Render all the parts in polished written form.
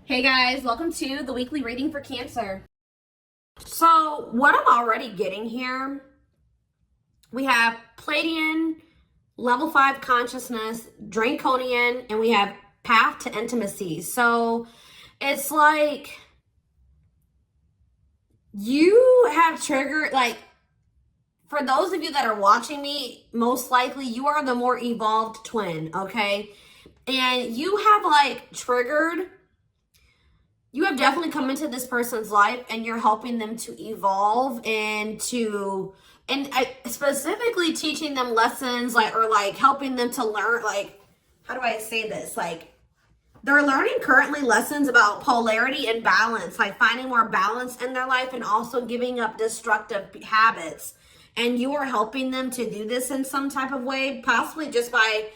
Hey guys, welcome to the weekly reading for Cancer. So what I'm already getting here, we have Pleiadian, level 5 consciousness, Draconian, and we have path to intimacy. So it's like you have triggered, like, for those of you that are watching me, most likely you are the more evolved twin, okay? And you have like triggered, you have definitely come into this person's life and you're helping them to evolve and specifically teaching them lessons, like, or like helping them to learn, like, how do I say this? Like, they're learning currently lessons about polarity and balance, like finding more balance in their life and also giving up destructive habits. And you are helping them to do this in some type of way, possibly just by,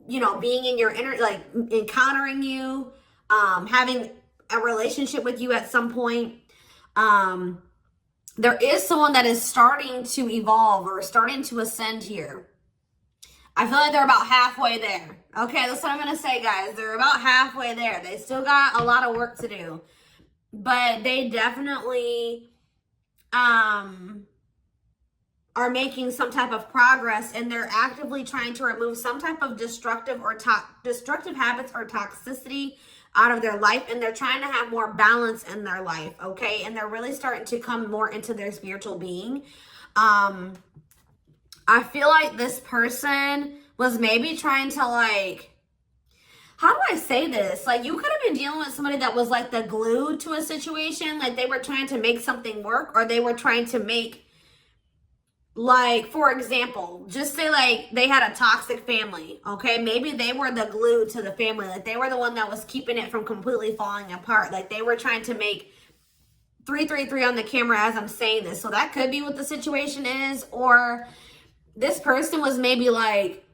being in your inner, like encountering you, having a relationship with you at some point. There is someone that is starting to evolve or starting to ascend here. I feel like they're about halfway there. Okay, that's what I'm going to say, guys. They're about halfway there. They still got a lot of work to do. But they definitely are making some type of progress, and they're actively trying to remove some type of destructive habits or toxicity out of their life, and they're trying to have more balance in their life, okay? And they're really starting to come more into their spiritual being. I feel like this person was maybe trying to, like, how do I say this? Like, you could have been dealing with somebody that was like the glue to a situation. Like, they were trying to make something work, or they were trying to make, like, for example, just say like they had a toxic family, okay? Maybe they were the glue to the family. Like, they were the one that was keeping it from completely falling apart. Like, they were trying to make 333 on the camera as I'm saying this. So that could be what the situation is. Or this person was maybe like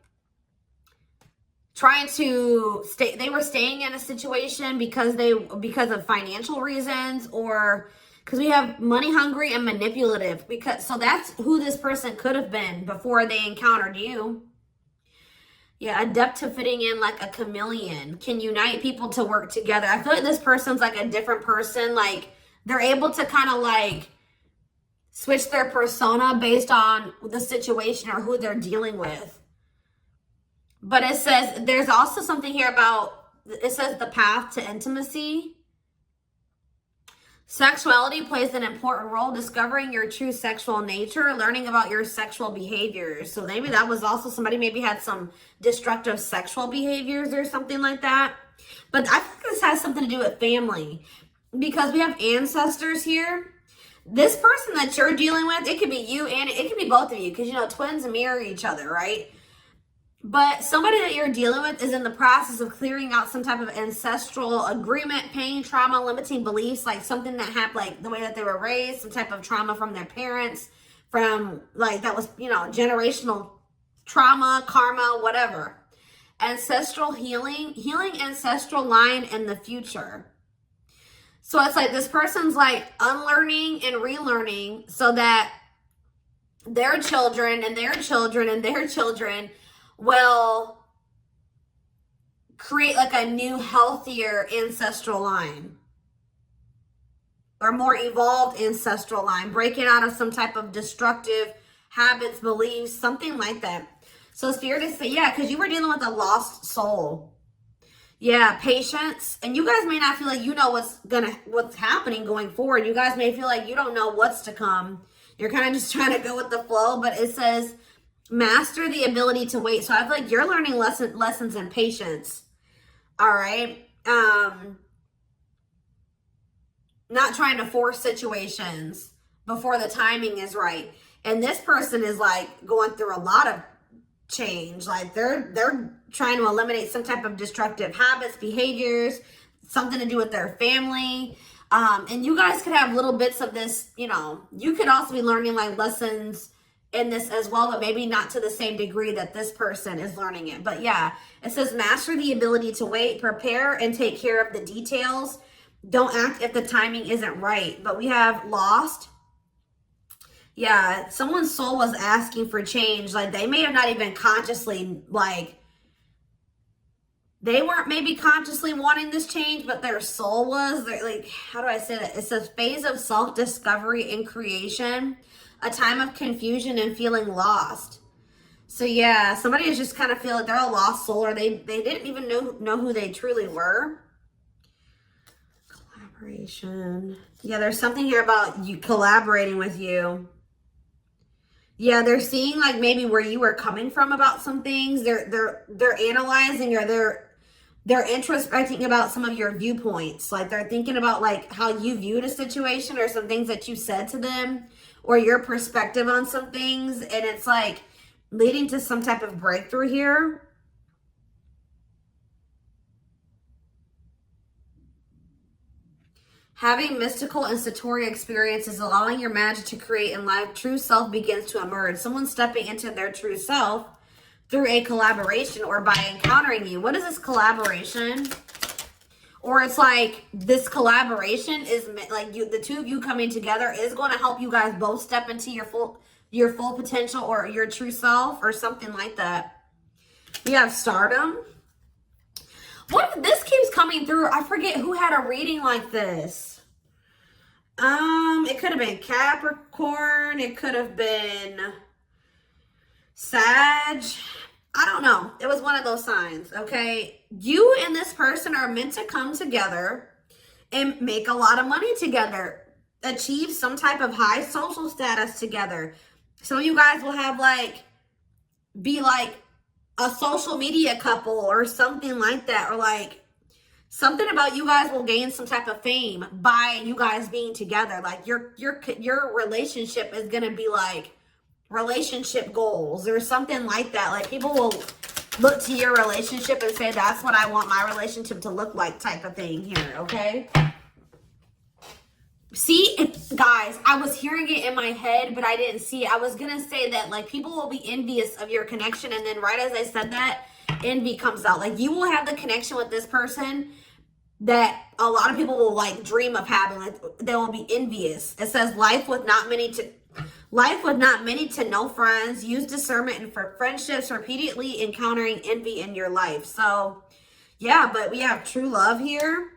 trying to stay, they were staying in a situation because of financial reasons, or because we have money hungry and manipulative, so that's who this person could have been before they encountered you. Yeah, adept to fitting in like a chameleon, can unite people to work together. I feel like this person's like a different person. Like, they're able to kind of like switch their persona based on the situation or who they're dealing with. But it says, there's also something here about, it says the path to intimacy. Sexuality plays an important role, discovering your true sexual nature, learning about your sexual behaviors. So maybe that was also somebody maybe had some destructive sexual behaviors or something like that. But I think this has something to do with family, because we have ancestors here. This person that you're dealing with, it could be you and it could be both of you, because, twins mirror each other, right? But somebody that you're dealing with is in the process of clearing out some type of ancestral agreement, pain, trauma, limiting beliefs, like something that happened, like the way that they were raised, some type of trauma from their parents, from like that was, generational trauma, karma, whatever. Ancestral healing ancestral line in the future. So it's like this person's like unlearning and relearning so that their children and their children and their children will create like a new, healthier ancestral line, or more evolved ancestral line, breaking out of some type of destructive habits, beliefs, something like that. So Spirit is saying, yeah, because you were dealing with a lost soul. Yeah, patience. And you guys may not feel like you know what's happening going forward. You guys may feel like you don't know what's to come. You're kind of just trying to go with the flow, but it says master the ability to wait. So I feel like you're learning lessons in patience. All right. Not trying to force situations before the timing is right. And this person is like going through a lot of change. Like they're trying to eliminate some type of destructive habits, behaviors, something to do with their family. And you guys could have little bits of this, you could also be learning like lessons in this as well, but maybe not to the same degree that this person is learning it. But yeah, it says master the ability to wait, prepare and take care of the details. Don't act if the timing isn't right. But we have lost. Yeah, someone's soul was asking for change. Like, they may have not even consciously like They weren't maybe consciously wanting this change, but their soul was. They're like, how do I say that? It's a phase of self-discovery and creation, a time of confusion and feeling lost. So yeah, somebody is just kind of feel like they're a lost soul, or they didn't even know who they truly were. Collaboration. Yeah, there's something here about you collaborating with you. Yeah, they're seeing like maybe where you were coming from about some things. They're analyzing, or they're introspecting about some of your viewpoints. Like they're thinking about like how you viewed a situation, or some things that you said to them, or your perspective on some things. And it's like leading to some type of breakthrough here. Having mystical and satori experiences, allowing your magic to create in life, true self begins to emerge. Someone stepping into their true self through a collaboration or by encountering you. What is this collaboration? Or it's like this collaboration is like you, the two of you coming together is going to help you guys both step into your full potential, or your true self, or something like that. We have stardom. What, this keeps coming through. I forget who had a reading like this. It could have been Capricorn. It could have been Sag. I don't know. It was one of those signs, okay? You and this person are meant to come together and make a lot of money together, achieve some type of high social status together. Some of you guys will have like, be like a social media couple or something like that, or like something about you guys will gain some type of fame by you guys being together. Like your relationship is going to be like relationship goals or something like that. Like people will look to your relationship and say, that's what I want my relationship to look like, type of thing here, okay? See, guys, I was hearing it in my head, but I didn't see it. I was going to say that, like, people will be envious of your connection, and then right as I said that, envy comes out. Like, you will have the connection with this person that a lot of people will, like, dream of having. Like, they will be envious. It says, life with not many to no friends. Use discernment and for friendships, repeatedly encountering envy in your life. So, yeah, but we have true love here.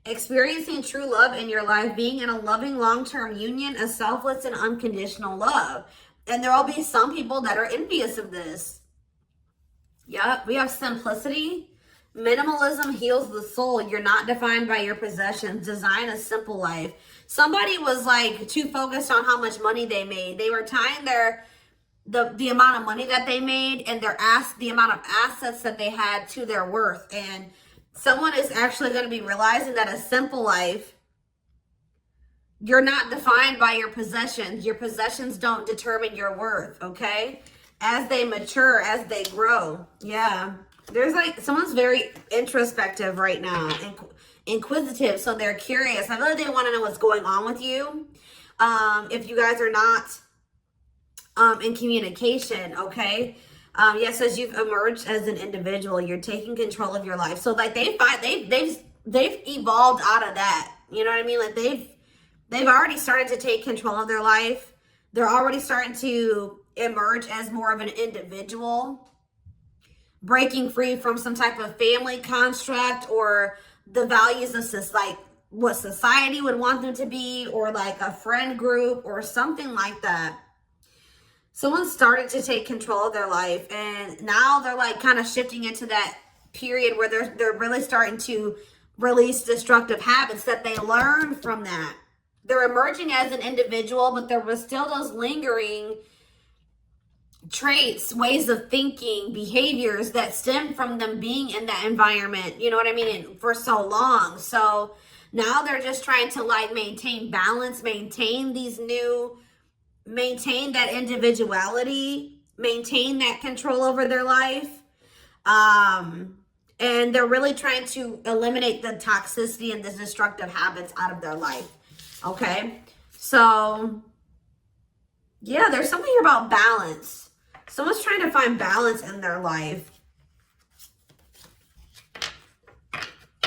Experiencing true love in your life, being in a loving long-term union, a selfless and unconditional love. And there will be some people that are envious of this. Yep, we have simplicity. Minimalism heals the soul. You're not defined by your possessions. Design a simple life. Somebody was like too focused on how much money they made. They were tying the amount of money that they made and the amount of assets that they had to their worth. And someone is actually going to be realizing that a simple life, you're not defined by your possessions. Your possessions don't determine your worth, okay? As they mature, as they grow. Yeah. There's like, someone's very introspective right now and inquisitive. So they're curious. I feel like they want to know what's going on with you. If you guys are not in communication, okay? Yes, as you've emerged as an individual, you're taking control of your life. So like they've evolved out of that. You know what I mean? Like they've already started to take control of their life. They're already starting to emerge as more of an individual, breaking free from some type of family construct or the values of like what society would want them to be, or like a friend group or something like that. Someone started to take control of their life, and now they're like kind of shifting into that period where they're really starting to release destructive habits that they learned from that. They're emerging as an individual, but there was still those lingering traits, ways of thinking, behaviors that stem from them being in that environment, you know what I mean, and for so long. So now they're just trying to like maintain balance, maintain that individuality, maintain that control over their life. And they're really trying to eliminate the toxicity and the destructive habits out of their life. Okay. So yeah, there's something here about balance. Someone's trying to find balance in their life.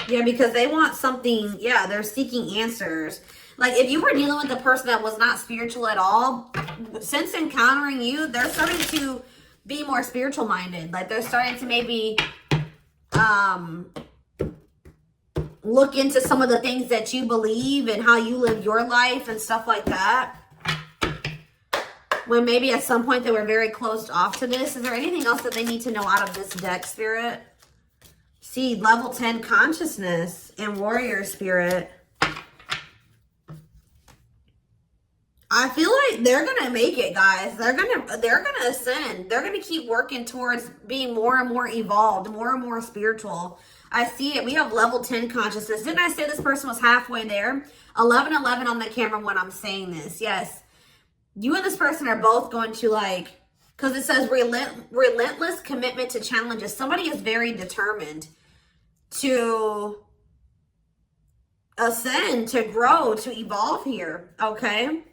Yeah, because they want something. Yeah, they're seeking answers. Like if you were dealing with a person that was not spiritual at all, since encountering you, they're starting to be more spiritual minded. Like they're starting to maybe look into some of the things that you believe and how you live your life and stuff like that. When maybe at some point they were very closed off to this. Is there anything else that they need to know out of this deck, Spirit? See, level 10 consciousness and warrior spirit. I feel like they're gonna make it, guys. They're gonna ascend. They're gonna keep working towards being more and more evolved, more and more spiritual. I see it. We have level 10 consciousness. Didn't I say this person was halfway there? 1111 on the camera when I'm saying this. Yes. You and this person are both going to, like, because it says relentless commitment to challenges. Somebody is very determined to ascend, to grow, to evolve here. Okay.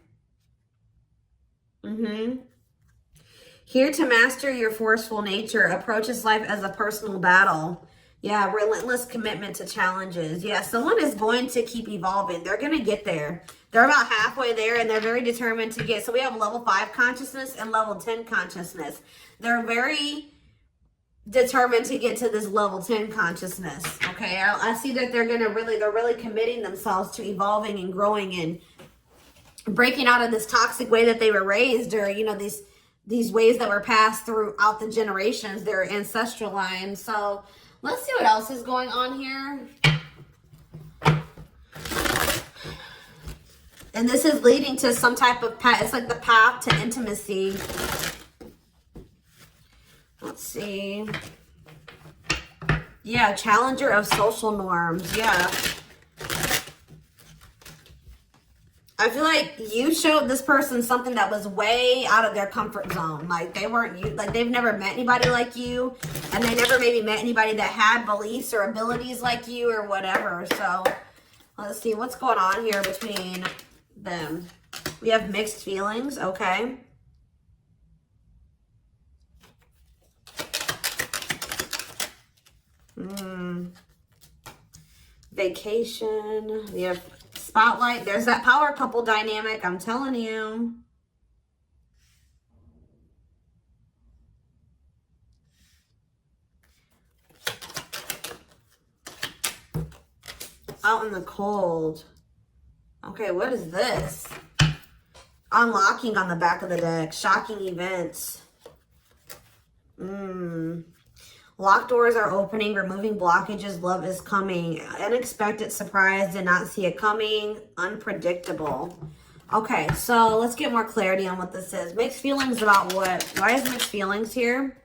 Here to master your forceful nature. Approaches life as a personal battle. Yeah, relentless commitment to challenges. Yeah, someone is going to keep evolving. They're going to get there. They're about halfway there, and they're very determined to get. So we have level 5 consciousness and level 10 consciousness. They're very determined to get to this level 10 consciousness. Okay, I see that they're really committing themselves to evolving and growing and breaking out of this toxic way that they were raised, or, you know, these ways that were passed throughout the generations, their ancestral line. So let's see what else is going on here. And this is leading to some type of path. It's like the path to intimacy. Let's see. Yeah, challenger of social norms. Yeah. I feel like you showed this person something that was way out of their comfort zone. Like they weren't, like they've never met anybody like you, and they never maybe met anybody that had beliefs or abilities like you or whatever. So let's see what's going on here between them. We have mixed feelings. Okay. Vacation. We have spotlight. There's that power couple dynamic. I'm telling you. Out in the cold. Okay, what is this? Unlocking on the back of the deck. Shocking events. Locked doors are opening, removing blockages, love is coming. Unexpected surprise, did not see it coming. Unpredictable. Okay, so let's get more clarity on what this is. Mixed feelings about what? Why is mixed feelings here?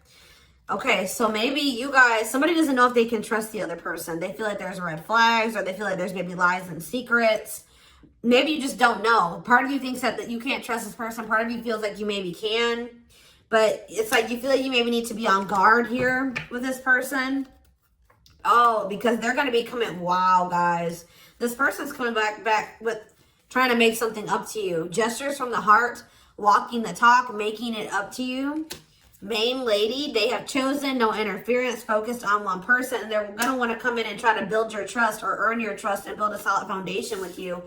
Okay, so maybe you guys, somebody doesn't know if they can trust the other person. They feel like there's red flags, or they feel like there's maybe lies and secrets. Maybe you just don't know. Part of you thinks that you can't trust this person. Part of you feels like you maybe can. But it's like you feel like you maybe need to be on guard here with this person. Oh, because they're going to be coming. Wow, guys. This person's coming back with trying to make something up to you. Gestures from the heart, walking the talk, making it up to you. Main lady, they have chosen no interference, focused on one person. And they're going to want to come in and try to build your trust or earn your trust and build a solid foundation with you.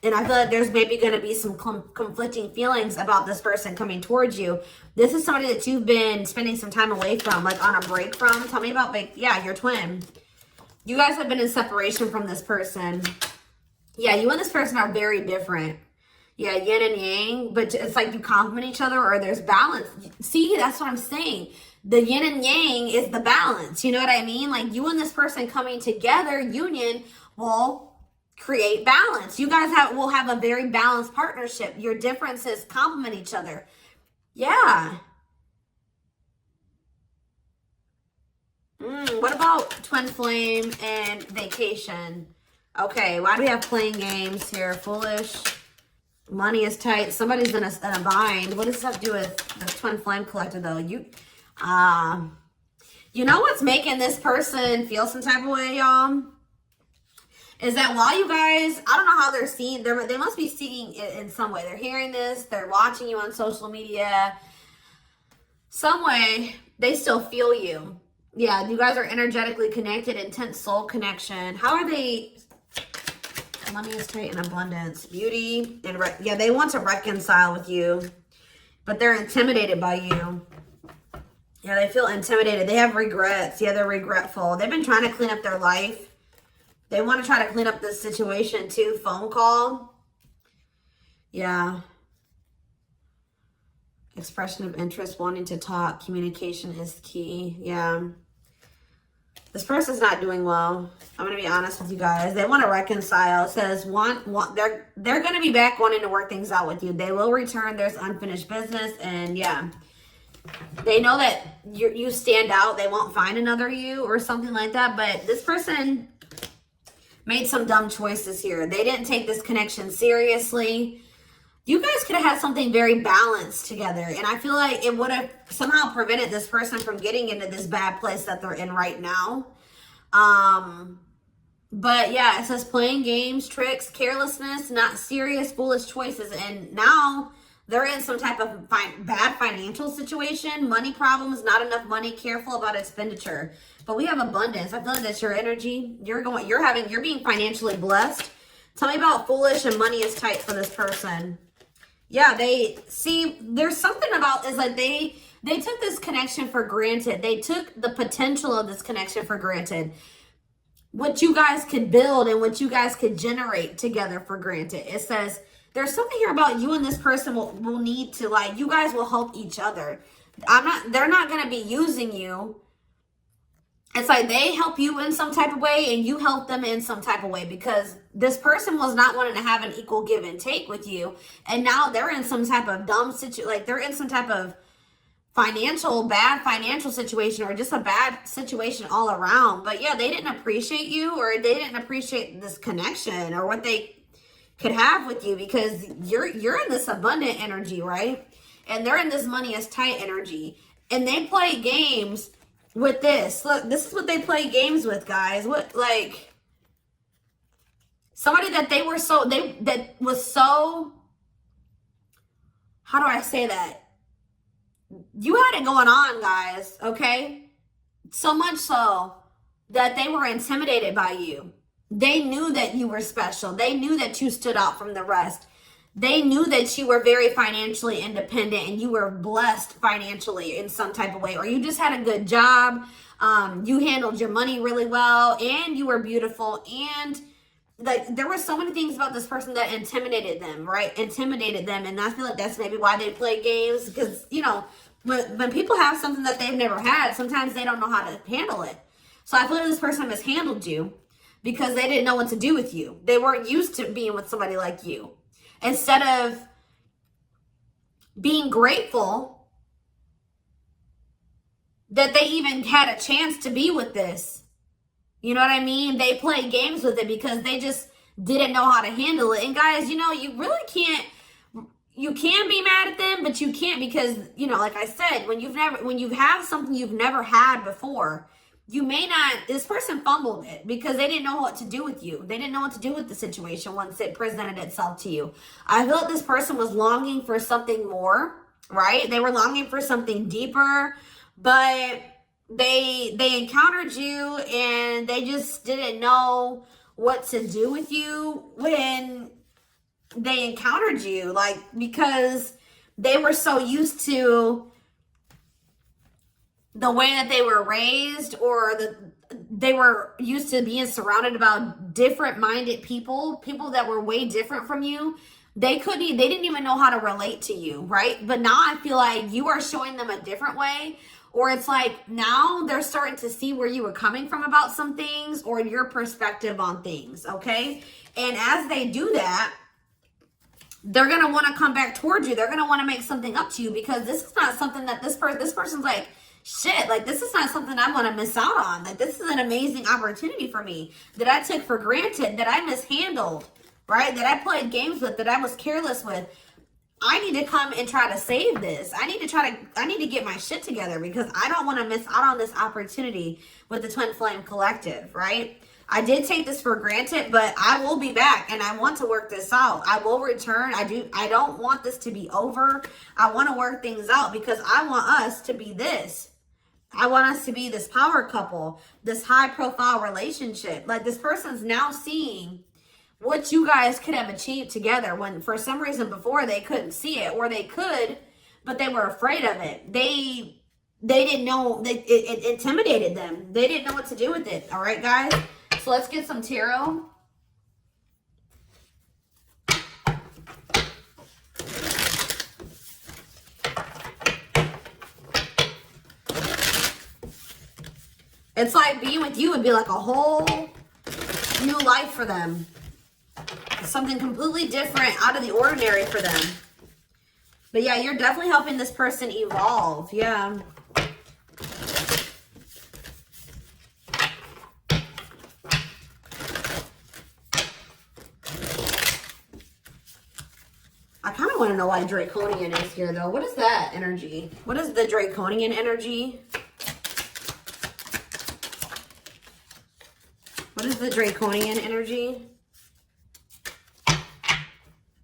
And I feel like there's maybe going to be some conflicting feelings about this person coming towards you. This is somebody that you've been spending some time away from, like on a break from. Tell me about, yeah, your twin. You guys have been in separation from this person. Yeah, you and this person are very different. Yeah, yin and yang, but it's like you complement each other, or there's balance. See, that's what I'm saying. The yin and yang is the balance. You know what I mean? Like you and this person coming together, union, will create balance. You guys will have a very balanced partnership. Your differences complement each other. Yeah. What about twin flame and vacation? Okay, why do we have playing games here? Foolish. Money is tight. Somebody's in a bind. What does this have to do with the twin flame collector, though? You know what's making this person feel some type of way, y'all? Is that while you guys, I don't know how they're seeing, they must be seeing it in some way. They're hearing this, they're watching you on social media. Some way, they still feel you. Yeah, you guys are energetically connected, intense soul connection. How are they? Money is tight and abundance. Beauty, and yeah, they want to reconcile with you, but they're intimidated by you. Yeah, they feel intimidated. They have regrets. Yeah, they're regretful. They've been trying to clean up their life. They want to try to clean up this situation too. Phone call. Yeah. Expression of interest, wanting to talk. Communication is key. Yeah. This person's not doing well. I'm going to be honest with you guys. They want to reconcile. It says they're going to be back wanting to work things out with you. They will return. There's unfinished business. And yeah, they know that you stand out. They won't find another you or something like that. But this person made some dumb choices here. They didn't take this connection seriously. You guys could have had something very balanced together. And I feel like it would have somehow prevented this person from getting into this bad place that they're in right now. But yeah, it says playing games, tricks, carelessness, not serious, foolish choices. And now they're in some type of bad financial situation, money problems, not enough money, careful about expenditure. But we have abundance. I feel like that's your energy. You're being financially blessed. Tell me about foolish and money is tight for this person. Yeah, there's something about this, like they took this connection for granted. They took the potential of this connection for granted. What you guys could build and what you guys could generate together for granted. It says there's something here about you and this person will need to, like, you guys will help each other. They're not going to be using you. It's like they help you in some type of way and you help them in some type of way, because this person was not wanting to have an equal give and take with you. And now they're in some type of dumb situation, like they're in some type of bad financial situation, or just a bad situation all around. But yeah, they didn't appreciate you, or they didn't appreciate this connection or what they could have with you, because you're in this abundant energy, right? And they're in this money is tight energy. And they play games with this. Look, this is what they play games with, guys. What, like, somebody that that was so, how do I say that? You had it going on, guys, okay? So much so that they were intimidated by you. They knew that you were special. They knew that you stood out from the rest. They knew that you were very financially independent and you were blessed financially in some type of way, or you just had a good job. You handled your money really well, and you were beautiful. And like, there were so many things about this person that intimidated them, right? Intimidated them. And I feel like that's maybe why they play games, because, you know, when people have something that they've never had, sometimes they don't know how to handle it. So I feel like this person mishandled you because they didn't know what to do with you. They weren't used to being with somebody like you. Instead of being grateful that they even had a chance to be with this, you know what I mean? They play games with it because they just didn't know how to handle it. And guys, you know, you really can't, you can be mad at them, but you can't, because, you know, like I said, when you have something you've never had before, you may not, this person fumbled it because they didn't know what to do with you. They didn't know what to do with the situation once it presented itself to you. I feel like this person was longing for something more, right? They were longing for something deeper, but they encountered you and they just didn't know what to do with you when they encountered you, like, because they were so used to the way that they were raised, or they were used to being surrounded about different minded people that were way different from you. They didn't even know how to relate to you, right? But now I feel like you are showing them a different way, or it's like now they're starting to see where you were coming from about some things, or your perspective on things, okay? And as they do that, they're going to want to come back towards you. They're going to want to make something up to you, because this is not something that this person's like, shit, like, this is not something I want to miss out on. Like, this is an amazing opportunity for me that I took for granted, that I mishandled, right? That I played games with, that I was careless with. I need to come and try to save this. I need to get my shit together, because I don't want to miss out on this opportunity with the Twin Flame Collective, right? I did take this for granted, but I will be back and I want to work this out. I will return. I don't want this to be over. I want to work things out, because I want us to be this. I want us to be this power couple, this high profile relationship. Like, this person's now seeing what you guys could have achieved together, when for some reason before they couldn't see it, or they could, but they were afraid of it. They they didn't know, it intimidated them. They didn't know what to do with it. All right, guys? So let's get some tarot. It's like being with you would be like a whole new life for them. Something completely different, out of the ordinary for them. But yeah, you're definitely helping this person evolve. Yeah. I kind of want to know why Draconian is here, though. What is that energy? What is the Draconian energy? What is the Draconian energy?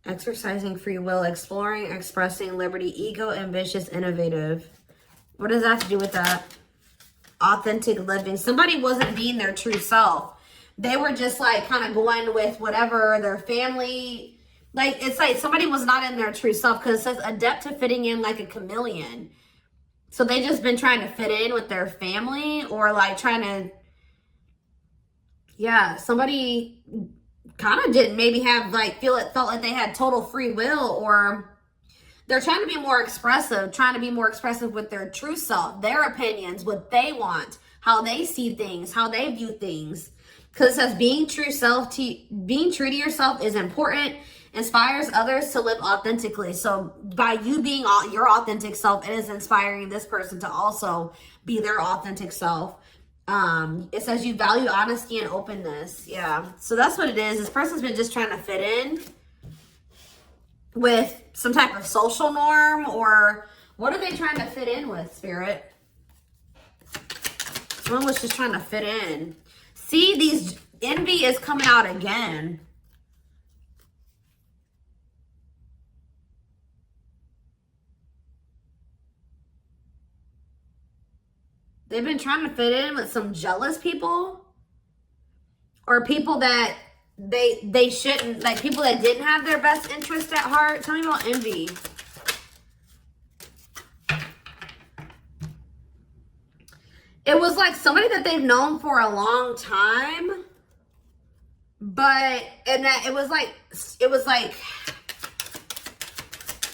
Exercising free will, exploring, expressing liberty, ego, ambitious, innovative. What does that have to do with that? Authentic living. Somebody wasn't being their true self. They were just like kind of going with whatever their family, like it's like somebody was not in their true self, because it says adept to fitting in like a chameleon. So they just been trying to fit in with their family, or like trying to, yeah, somebody kind of didn't maybe have like felt like they had total free will, or they're trying to be more expressive, with their true self, their opinions, what they want, how they see things, how they view things. Because it says being true to yourself is important, inspires others to live authentically. So by you being your authentic self, it is inspiring this person to also be their authentic self. It says you value honesty and openness. Yeah. So that's what it is. This person's been just trying to fit in with some type of social norm, or what are they trying to fit in with, Spirit? Someone was just trying to fit in. See, these envy is coming out again. They've been trying to fit in with some jealous people, or people that they shouldn't, like people that didn't have their best interest at heart. Tell me about envy. It was like somebody that they've known for a long time, and that it was like,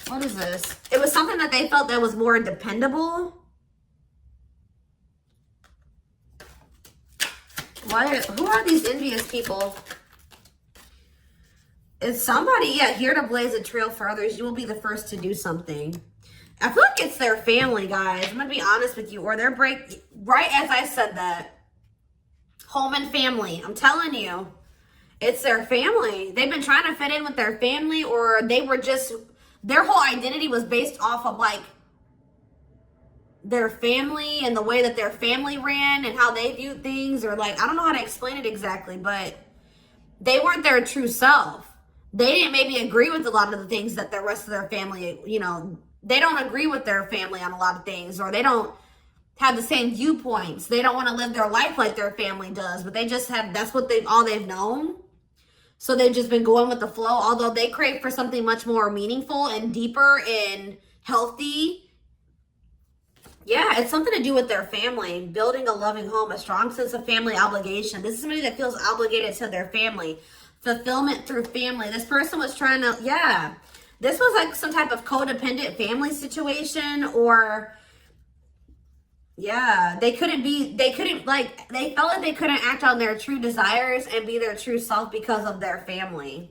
what is this? It was something that they felt that was more dependable. Who are these envious people? It's somebody, yeah, here to blaze a trail for others. You will be the first to do something. I feel like it's their family, guys. I'm going to be honest with you. Or their right as I said that. Home and family. I'm telling you. It's their family. They've been trying to fit in with their family, or they were just, their whole identity was based off of like their family and the way that their family ran and how they viewed things, or like, I don't know how to explain it exactly, but they weren't their true self. They didn't maybe agree with a lot of the things that the rest of their family, you know, they don't agree with their family on a lot of things, or they don't have the same viewpoints. They don't want to live their life like their family does, but they just have, that's what all they've known. So they've just been going with the flow, although they crave for something much more meaningful and deeper and healthy. Yeah, it's something to do with their family, building a loving home, a strong sense of family obligation. This is somebody that feels obligated to their family, fulfillment through family. This person was trying to, yeah, this was like some type of codependent family situation, or yeah, they felt like they couldn't act on their true desires and be their true self because of their family.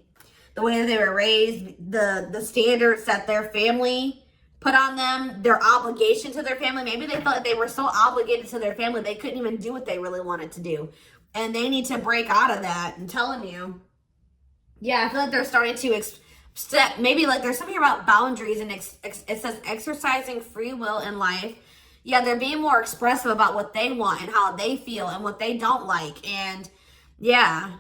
The way that they were raised, the standards that their family put on them, their obligation to their family. Maybe they felt like they were so obligated to their family, they couldn't even do what they really wanted to do. And they need to break out of that. I'm telling you. Yeah, I feel like they're starting to step, maybe like there's something about boundaries, and it says exercising free will in life. Yeah, they're being more expressive about what they want and how they feel and what they don't like. And yeah,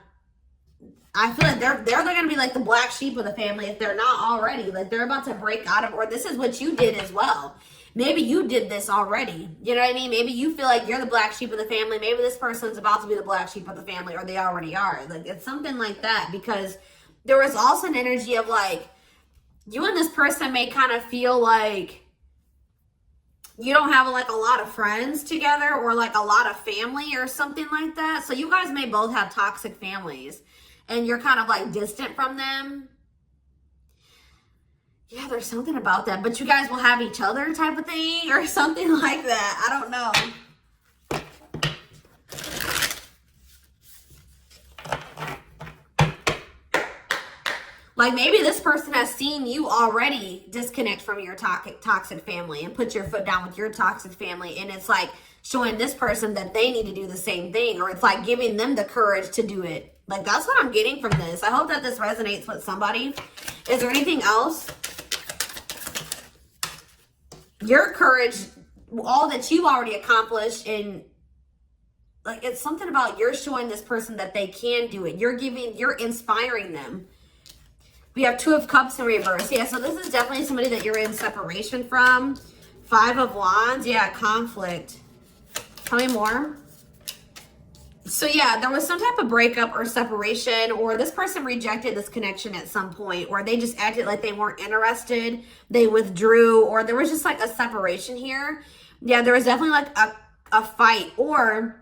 I feel like they're going to be like the black sheep of the family if they're not already. Like they're about to break out of, or this is what you did as well. Maybe you did this already. You know what I mean? Maybe you feel like you're the black sheep of the family. Maybe this person's about to be the black sheep of the family, or they already are. Like it's something like that, because there was also an energy of like, you and this person may kind of feel like you don't have like a lot of friends together or like a lot of family or something like that. So you guys may both have toxic families and you're kind of like distant from them. Yeah, there's something about that, but you guys will have each other type of thing or something like that. I don't know. Like maybe this person has seen you already disconnect from your toxic family and put your foot down with your toxic family. And it's like showing this person that they need to do the same thing, or it's like giving them the courage to do it. Like that's what I'm getting from this. I hope that this resonates with somebody. Is there anything else? Your courage, all that you've already accomplished, and like it's something about you're showing this person that they can do it. You're inspiring them. We have 2 of Cups in reverse. Yeah, so this is definitely somebody that you're in separation from. 5 of Wands. Yeah, conflict. Tell me more. So yeah, there was some type of breakup or separation, or this person rejected this connection at some point, or they just acted like they weren't interested. They withdrew, or there was just like a separation here. Yeah, there was definitely like a fight. Or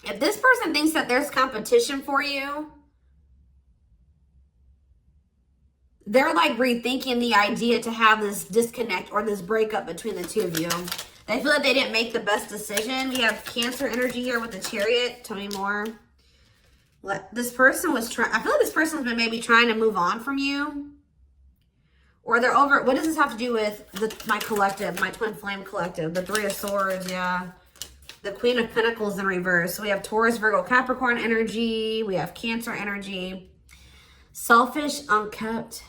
if this person thinks that there's competition for you, they're like rethinking the idea to have this disconnect or this breakup between the 2 of you. They feel like they didn't make the best decision. We have Cancer energy here with the Chariot. Tell me more. This person was trying, I feel like this person's been maybe trying to move on from you. Or they're over, what does this have to do with my collective, my twin flame collective? The 3 of Swords, yeah. The Queen of Pentacles in reverse. So we have Taurus, Virgo, Capricorn energy. We have Cancer energy. Selfish, unkept.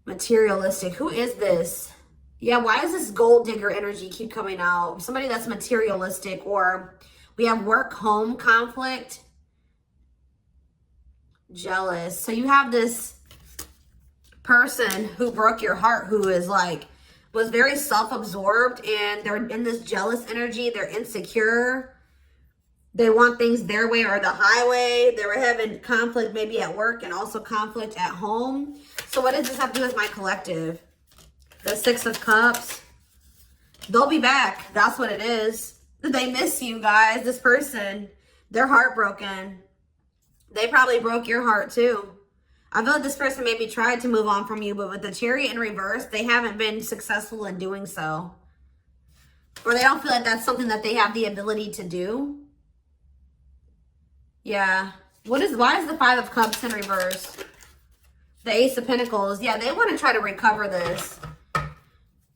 Materialistic. Who is this? Yeah, why does this gold digger energy keep coming out? Somebody that's materialistic. Or we have work home conflict. Jealous. So you have this person who broke your heart, who is like, was very self-absorbed, and they're in this jealous energy. They're insecure. They want things their way or the highway. They were having conflict maybe at work and also conflict at home. So what does this have to do with my collective? The 6 of Cups. They'll be back. That's what it is. They miss you guys. This person, they're heartbroken. They probably broke your heart too. I feel like this person maybe tried to move on from you, but with the Chariot in reverse, they haven't been successful in doing so. Or they don't feel like that's something that they have the ability to do. Yeah. Why is the 5 of Cups in reverse? The Ace of Pentacles. Yeah, they want to try to recover this.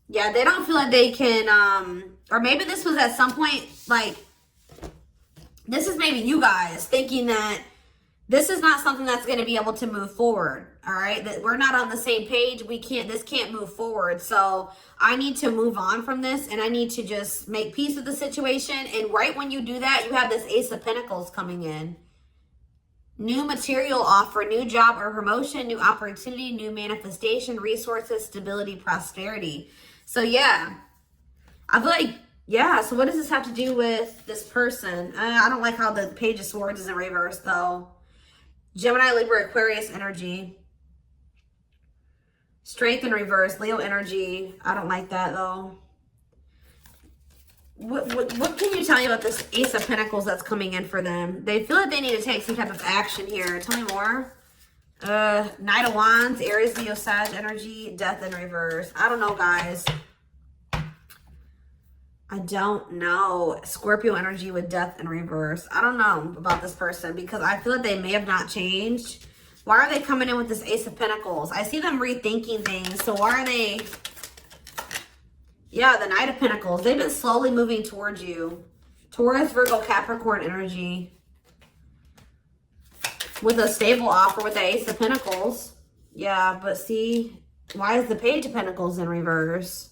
Yeah, they don't feel like they can, or maybe this was at some point, like, this is maybe you guys thinking that this is not something that's going to be able to move forward. All right. That we're not on the same page. This can't move forward. So I need to move on from this, and I need to just make peace with the situation. And right when you do that, you have this Ace of Pentacles coming in. New material offer, new job or promotion, new opportunity, new manifestation, resources, stability, prosperity. So yeah, I feel like, yeah. So what does this have to do with this person? I don't like how the Page of Swords is in reverse though. Gemini, Libra, Aquarius energy. Strength in reverse, Leo energy. I don't like that though. What can you tell me about this Ace of Pentacles that's coming in for them? They feel like they need to take some type of action here. Tell me more. Knight of Wands, Aries, Leo, Sag energy, Death in reverse. I don't know, guys. I don't know. Scorpio energy with Death in reverse. I don't know about this person because I feel like they may have not changed. Why are they coming in with this Ace of Pentacles? I see them rethinking things. So why are they... Yeah, the Knight of Pentacles. They've been slowly moving towards you. Taurus, Virgo, Capricorn energy. With a stable offer with the Ace of Pentacles. Yeah, but see, why is the Page of Pentacles in reverse?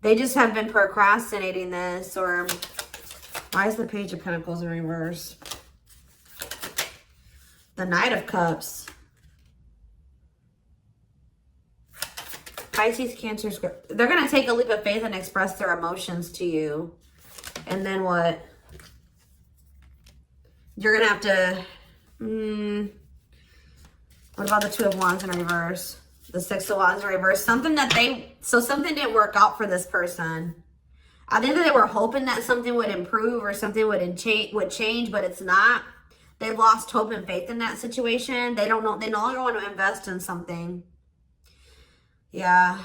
They just have been procrastinating this. Or why is the Page of Pentacles in reverse? The Knight of Cups. Pisces, Cancer, Scorpio. They're going to take a leap of faith and express their emotions to you. And then what? You're going to have to... what about the 2 of Wands in reverse? The Six of Wands in reverse. Something didn't work out for this person. I think that they were hoping that something would improve or something would change, but it's not. They lost hope and faith in that situation. They don't know. They no longer want to invest in something. Yeah.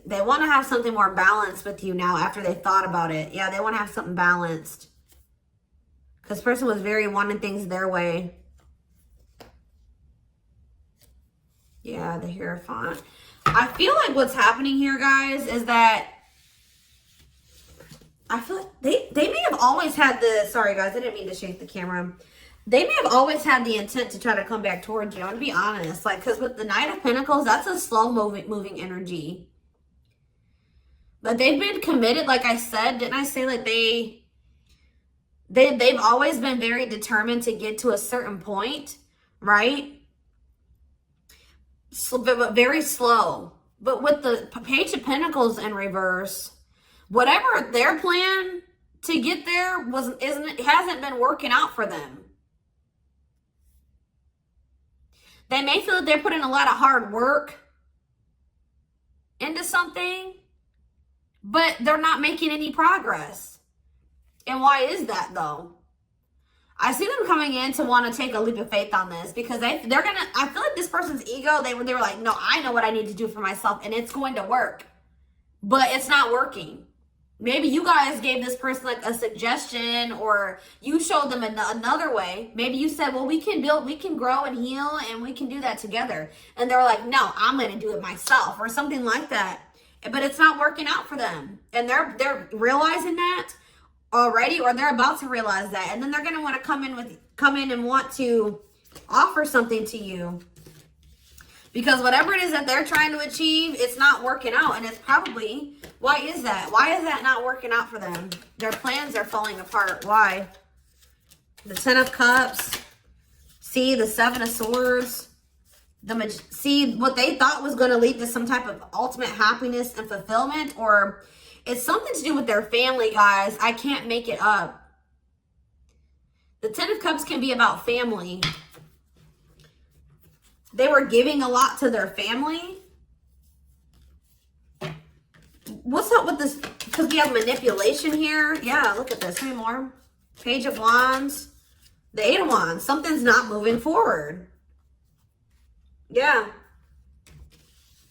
They want to have something more balanced with you now after they thought about it. Yeah, they want to have something balanced. Because this person was very wanting things their way. Yeah, the Hierophant. I feel like what's happening here, guys, is that I feel like they may have always had the, sorry guys, I didn't mean to shake the camera. They may have always had the intent to try to come back towards you. I'm going to be honest. Like, because with the Knight of Pentacles, that's a slow moving energy. But they've been committed, like I said. Didn't I say like they've always been very determined to get to a certain point, right? So, but very slow. But with the Page of Pentacles in reverse, whatever their plan to get there hasn't been working out for them. They may feel that they're putting a lot of hard work into something, but they're not making any progress. And why is that though? I see them coming in to want to take a leap of faith on this because they're gonna, I feel like this person's ego, they were like, no, I know what I need to do for myself and it's going to work, but it's not working. Maybe you guys gave this person like a suggestion, or you showed them another way. Maybe you said, well, we can build, we can grow and heal, and we can do that together. And they're like, no, I'm going to do it myself, or something like that. But it's not working out for them. And they're realizing that already, or they're about to realize that. And then they're going to want to come in and want to offer something to you. Because whatever it is that they're trying to achieve, it's not working out. And it's probably, why is that? Why is that not working out for them? Their plans are falling apart. Why? The Ten of Cups. See, the Seven of Swords. See, what they thought was going to lead to some type of ultimate happiness and fulfillment. Or it's something to do with their family, guys. I can't make it up. The Ten of Cups can be about family. They were giving a lot to their family. What's up with this? Because we have manipulation here. Yeah, look at this. Three more. Page of Wands. The Eight of Wands. Something's not moving forward. Yeah.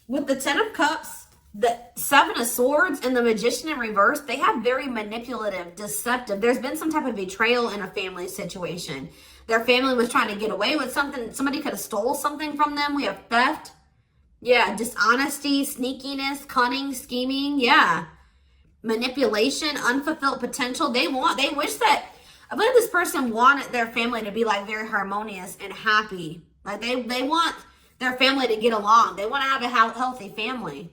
With the Ten of Cups, the Seven of Swords, and the Magician in reverse, they have very manipulative, deceptive. There's been some type of betrayal in a family situation. Their family was trying to get away with something. Somebody could have stole something from them. We have theft. Yeah, dishonesty, sneakiness, cunning, scheming. Yeah. Manipulation, unfulfilled potential. They wish that, I believe this person wanted their family to be like very harmonious and happy. Like they want their family to get along. They want to have a healthy family.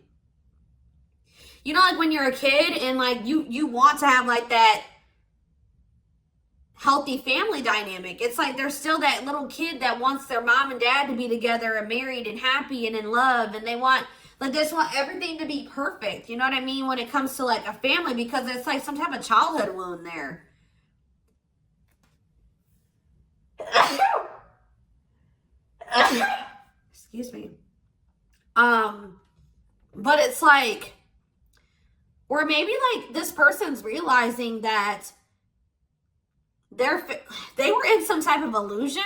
You know, like when you're a kid and like you want to have like that healthy family dynamic. It's like there's still that little kid that wants their mom and dad to be together and married and happy and in love, and they want everything to be perfect. You know what I mean? When it comes to like a family, because it's like some type of childhood wound there. Excuse me. But it's like, or maybe like this person's realizing that they were in some type of illusion.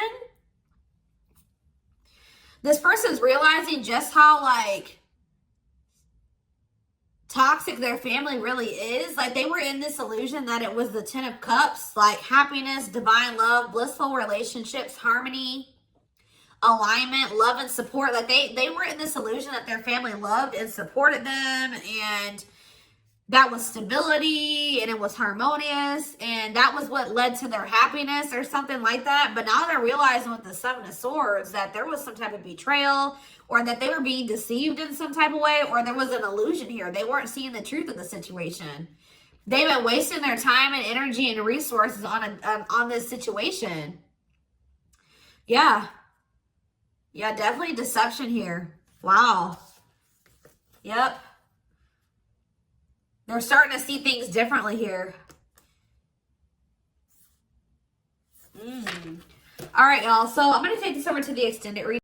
This person's realizing just how like toxic their family really is. Like they were in this illusion that it was the Ten of Cups, like happiness, divine love, blissful relationships, harmony, alignment, love and support. Like they were in this illusion that their family loved and supported them, and that was stability, and it was harmonious, and that was what led to their happiness or something like that. But now they're realizing with the Seven of Swords that there was some type of betrayal, or that they were being deceived in some type of way, or there was an illusion here. They weren't seeing the truth of the situation. They've been wasting their time and energy and resources on this situation. Yeah. Yeah, definitely deception here. Wow. Yep. They're starting to see things differently here. All right, y'all. So I'm going to take this over to the extended reading.